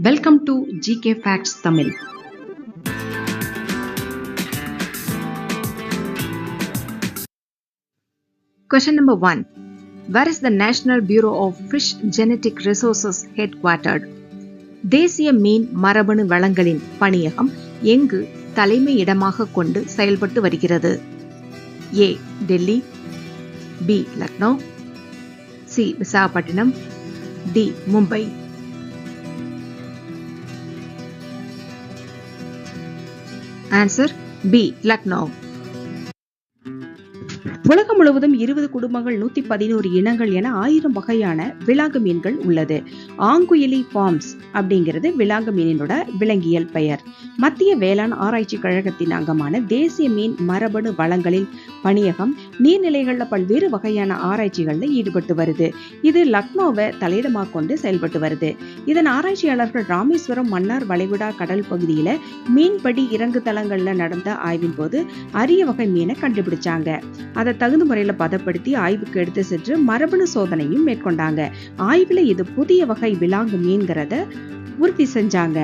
Welcome to GK Facts Tamil. Question number 1. Where is the National Bureau of Fish Genetic Resources headquartered? தேசிய மீன் மரபணு வளங்களின் பணியகம் எங்கு தலைமை இடமாக கொண்டு செயல்பட்டு வருகிறது? A. Delhi, B. Lucknow, C. Visakhapatnam, D. Mumbai. Answer B. Lucknow. உலகம் முழுவதும் 20 குடும்பங்கள், 111 இனங்கள் என 1000 வகையான விலாங்கு மீன்கள் உள்ளது. ஆங்குயிலி ஃபார்ம்ஸ் அப்படிங்கிறது விலாங்கு மீனினோட விலங்கியல் பெயர். மத்திய வேளாண் ஆராய்ச்சி கழகத்தின் அங்கமான தேசிய மீன் மரபணு வளங்களின் பணியகம் நீர்நிலைகள்ல பல்வேறு வகையான ஆராய்ச்சிகள்ல ஈடுபட்டு வருது. இது லக்னோவை தலையிடமாக கொண்டு செயல்பட்டு வருது. இதன் ஆராய்ச்சியாளர்கள் ராமேஸ்வரம் மன்னார் வளைகுடா கடல் பகுதியில மீன்பிடி இறங்கு தளங்கள்ல நடந்த ஆய்வின் போது அரிய வகை மீனை கண்டுபிடிச்சாங்க. அதை தகுந்த முறையில பதப்படுத்தி ஆய்வுக்கு எடுத்து சென்று மரபணு சோதனையும் மேற்கொண்டாங்க. ஆய்வுல இது புதிய வகை விலாங்கு மீன்கிறத உறுதி செஞ்சாங்க.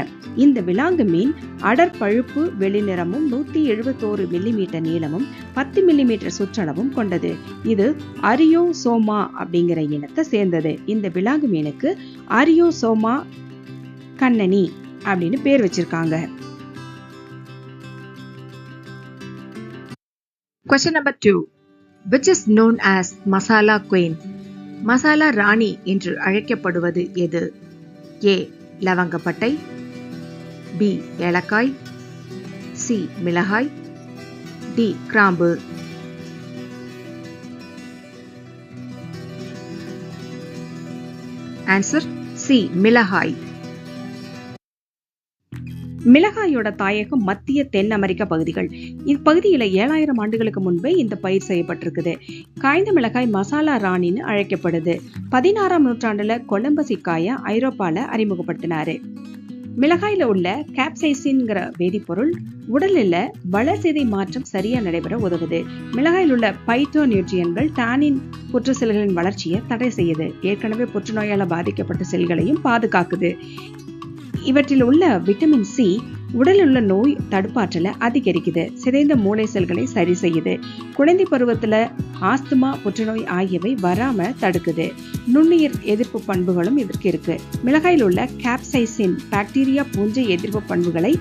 இந்த விலாங்கு மீன் அடர் பழுப்பு வெளிநிறமும் 171 மில்லிமீட்டர் நீளமும் 10 மில்லிமீட்டர் சுற்றளவும் கொண்டது. இது அரியோசோமா அப்படிங்கிற இனத்தை சேர்ந்தது. இந்த விலாங்கு மீனுக்கு அரியோசோமா கண்ணனி அப்படின்னு பேர் வச்சிருக்காங்க. Question number 2. Which is known as masala queen? மசாலா ராணி என்று அழைக்கப்படுவது எது? A. லவங்கப்பட்டை, B. ஏலக்காய், C. மிளகாய், D. கிராம்பு. Answer C. மிளகாய். மிளகாயோட தாயகம் மத்திய தென் அமெரிக்க பகுதிகள். இப்பகுதியில 7000 ஆண்டுகளுக்கு முன்பே இந்த பயிர் செய்யப்பட்டிருக்குது. காய்ந்த மிளகாய் மசாலா ராணின்னு அழைக்கப்படுது. 16ஆம் நூற்றாண்டுல கொலம்பஸ் இக்காய ஐரோப்பால அறிமுகப்படுத்தினாரு. மிளகாயில உள்ள கேப்சைசின்ங்கிற வேதிப்பொருள் உடலில் வளர்சிதை மாற்றம் சரியா நடைபெற உதவுது. மிளகாயில் உள்ள பைட்டோ நியூட்ரியன்கள் டானின் புற்று செல்களின் வளர்ச்சியை தடை செய்யுது. ஏற்கனவே புற்றுநோயால பாதிக்கப்பட்ட செல்களையும் பாதுகாக்குது. இவற்றில் உள்ள விட்டமின் சி உடலில் உள்ள நோய் தடுப்பாற்றலை அதிகரிக்குது. சிதைந்த மூளை செல்களை சரி செய்யுது. குழந்தை பருவத்துல ஆஸ்துமா, புற்றுநோய் ஆகியவை வராம தடுக்குது. நுண்ணுயிர் எதிர்ப்பு பண்புகளும் இதற்கு இருக்கு. மிளகாயில் உள்ள கேப்சைசின் பாக்டீரியா பூஞ்சை எதிர்ப்பு பண்புகளை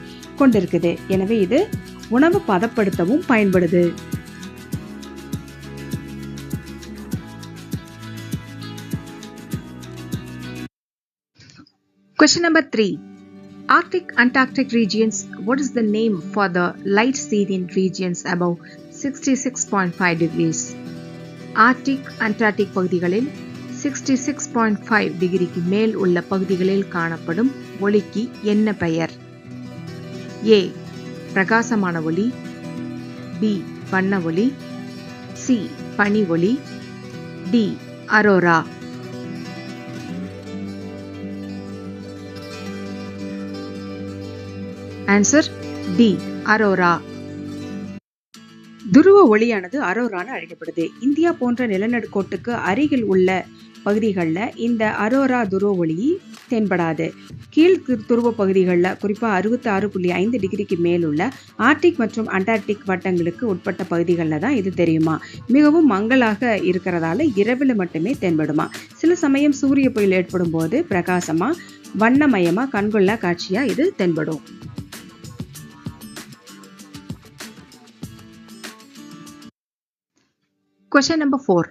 கொண்டிருக்குது. எனவே இது உணவு பதப்படுத்தவும் பயன்படுது. Question number 3. Arctic Antarctic regions. What is the name for the light sea in regions above 66.5 degrees? Arctic Antarctic பகுதிகளில் 66.5 டிகிரிக்கு மேல் உள்ள பகுதிகளில் காணப்படும் ஒளிக்கு என்ன பெயர்? A. பிரகாசமான ஒளி, B. வண்ண ஒளி, C. பனி ஒளி, D. Arora. Answer D. Arora. துருவ ஒளியானது அரோரான்னு அழைக்கப்படுது. இந்தியா போன்ற நிலநடுக்கோட்டுக்கு அருகில் உள்ள பகுதிகளில் இந்த அரோரா துருவ ஒளி தென்படாது. கீழ் துருவ பகுதிகளில் குறிப்பா 66.5 டிகிரிக்கு மேலுள்ள ஆர்டிக் மற்றும் அண்டார்டிக் வட்டங்களுக்கு உட்பட்ட பகுதிகளில் தான் இது தெரியுமா. மிகவும் மங்கலாக இருக்கிறதால இரவில் மட்டுமே தென்படுமா. சில சமயம் சூரிய புயல் ஏற்படும் போது பிரகாசமா வண்ணமயமா கண்கொள்ளா காட்சியா இது தென்படும். Question number 4.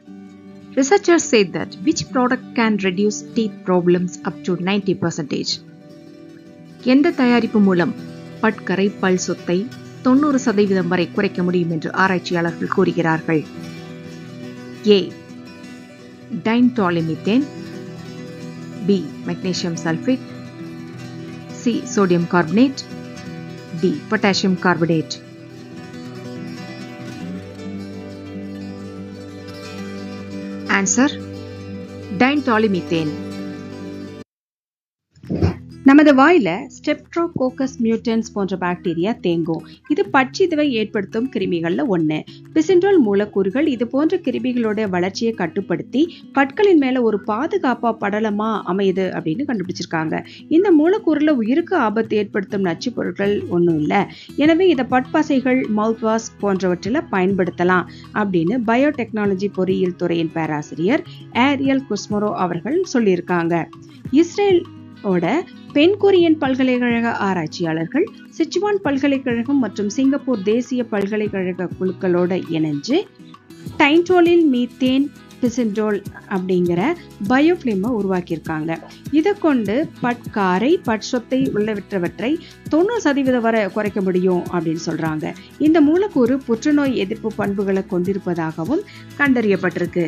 Researchers say that which product can reduce teeth problems up to 90%? எந்த தயாரிப்பு மூலம் பற்கரை பல் சொத்தை 90% வரை குறைக்க முடியும் என்று ஆராய்ச்சியாளர்கள் கூறுகிறார்கள்? A. டைன்டாலிமித்தேன், B. Magnesium sulphate, C. Sodium carbonate, D. Potassium carbonate. Answer டைன்டாலிமித்தேன். நமது வாயில ஸ்ட்ரெப்டோகோக்கஸ் மியூட்டன்ஸ் போன்ற பாக்டீரியா தேங்கும். இது பட்சிதுவை ஏற்படுத்தும் கிருமிகள்ல ஒண்ணு. பிசின்ட்ரோல் மூலக்கூறுகள் இது போன்ற கிருமிகளோட வளர்ச்சியை கட்டுப்படுத்தி பற்களின் மேல ஒரு பாதுகாப்பா படலமா அமையுது அப்படின்னு கண்டுபிடிச்சிருக்காங்க. இந்த மூலக்கூறுல உயிருக்கு ஆபத்து ஏற்படுத்தும் நச்சு பொருட்கள் ஒன்றும் இல்லை. எனவே இதை பட்பசைகள், மவுத் வாஷ் போன்றவற்றில் பயன்படுத்தலாம் அப்படின்னு பயோடெக்னாலஜி பொறியியல் துறையின் பேராசிரியர் ஏரியல் குஸ்மரோ அவர்கள் சொல்லியிருக்காங்க. இஸ்ரேல் பென்குரியன் பல்கலைக்கழக ஆராய்ச்சியாளர்கள் சிச்சுவான் பல்கலைக்கழகம் மற்றும் சிங்கப்பூர் தேசிய பல்கலைக்கழக குழுக்களோட இணைஞ்சு டைன்டோலில் மீத்தேன் பிசின்ட்ரோல் அப்படிங்கிற பயோஃபிலிமை உருவாக்கியிருக்காங்க. இதை கொண்டு பட்காரை, பட்சொத்தை உள்ளவற்றை 90% வரை குறைக்க முடியும் அப்படின்னு சொல்றாங்க. இந்த மூலக்கூறு புற்றுநோய் எதிர்ப்பு பண்புகளை கொண்டிருப்பதாகவும் கண்டறியப்பட்டிருக்கு.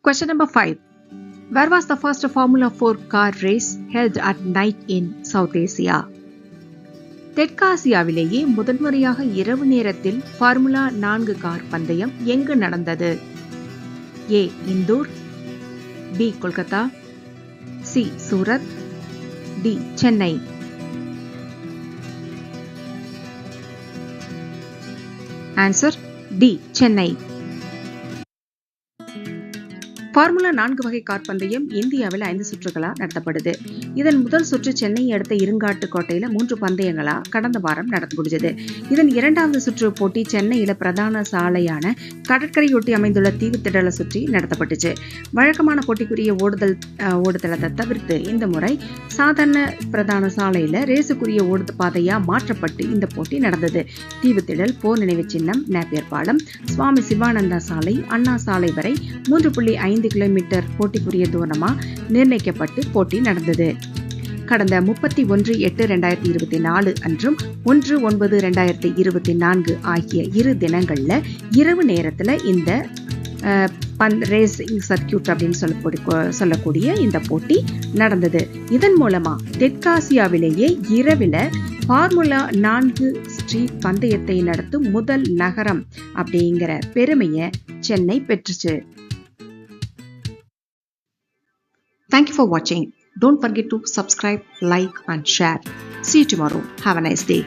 Question number 5. Where was the first Formula 4 car race held at night in South Asia? தெற்காசியாவிலேயே முதன்முறையாக இரவு நேரத்தில் ஃபார்முலா 4 கார் பந்தயம் எங்கு நடந்தது? A. Indore, B. Kolkata, C. Surat, D. Chennai. Answer D. Chennai. Formula 4 வகை கார் பந்தயம் இந்தியாவில் 5 சுற்றுகளா நடத்தப்படுது. இதன் முதல் சுற்று சென்னை அடுத்த இருங்காட்டுக்கோட்டையில 3 பந்தயங்களா கடந்த வாரம் நடந்து முடிஞ்சது. இதன் இரண்டாவது சுற்று போட்டி சென்னையில பிரதான சாலையான கடற்கரையொட்டி அமைந்துள்ள தீவுத்திடலை சுற்றி நடத்தப்பட்டுச்சு. வழக்கமான போட்டிக்குரிய ஓடுதளத்தை தவிர்த்து இந்த முறை சாதாரண பிரதான சாலையில ரேசுக்குரிய ஓடுத பாதையா மாற்றப்பட்டு இந்த போட்டி நடந்தது. தீவுத்திடல், போர் நினைவு சின்னம், நேப்பியர் பாலம், சுவாமி சிவானந்தா சாலை, அண்ணா சாலை வரை 3.5 கிலோமீட்டர் போட்டிக்குரிய தூரமா நிர்ணயிக்கப்பட்டு போட்டி நடந்தது. கடந்த 31/8/2024 அன்றும் 1/9/2024 ஆகிய 2 தினங்கள்ல இரவு நேரத்துல இந்த ரேசிங் சர்க்கியூட் அப்படின்னு சொல்லக்கூடிய இந்த போட்டி நடந்தது. இதன் மூலமா தெற்காசியாவிலேயே இரவில ஃபார்முலா 4 ஸ்ட்ரீட் பந்தயத்தை நடத்தும் முதல் நகரம் அப்படிங்கிற பெருமையை Chennai பெற்றுச்சு. Thank you for watching. Don't forget to subscribe, like and share. See you tomorrow. Have a nice day.